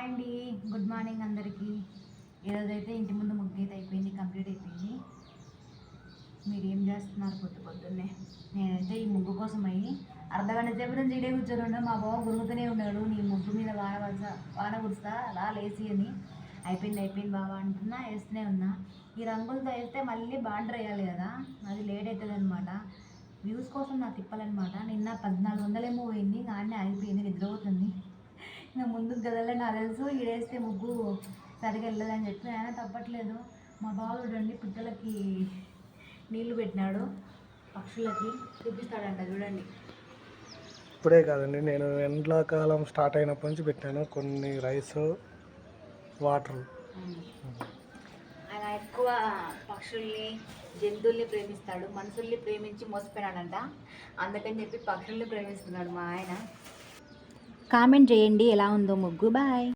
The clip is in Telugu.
అండి, గుడ్ మార్నింగ్ అందరికీ. ఈరోజైతే ఇంటి ముందు ముగ్గు అయితే అయిపోయింది, కంప్లీట్ అయిపోయింది. మీరు ఏం చేస్తున్నారు పొద్దున్నే? నేనైతే ఈ ముగ్గు కోసం అయ్యి అర్ధగంట సేపు నుంచి ఇడే కూర్చొని ఉన్నా. మా బావ గురుగుతూనే ఉన్నాడు, నీ ముగ్గు మీద వాన కురుస్తా అలా లేచి అని. అయిపోయింది బావ అంటున్నా, వేస్తూనే ఉన్నా. ఈ రంగులతో వేస్తే మళ్ళీ బార్డర్ వేయాలి కదా, అది లేట్ అవుతుంది అనమాట. వ్యూస్ కోసం నాకు తిప్పాలన్నమాట. నిన్న 1400 ఏమో పోయింది, కానీ ఆగిపోయింది, నిద్రపోతుంది. ఇంకా ముందుకు గదలే నాకు తెలుసు, ఈడేస్తే ముగ్గు సరిగా వెళ్ళదని చెప్పి ఆయన తప్పట్లేదు. మా బావ చూడండి పిట్టలకి నీళ్లు పెట్టినాడు, పక్షులకి చూపిస్తాడంట చూడండి. ఇప్పుడే కాదండి, నేను ఎండాకాలం స్టార్ట్ అయినప్పటి నుంచి పెట్టాను కొన్ని రైస్ వాటర్. ఆయన ఎక్కువ పక్షుల్ని జంతువుల్ని ప్రేమిస్తాడు, మనుషుల్ని ప్రేమించి మోసపోయినాడంట. అందుకని చెప్పి పక్షుల్ని ప్రేమిస్తున్నాడు మా ఆయన. కామెంట్ చేయండి ఎలా ఉందో ముగ్గు. బాయ్.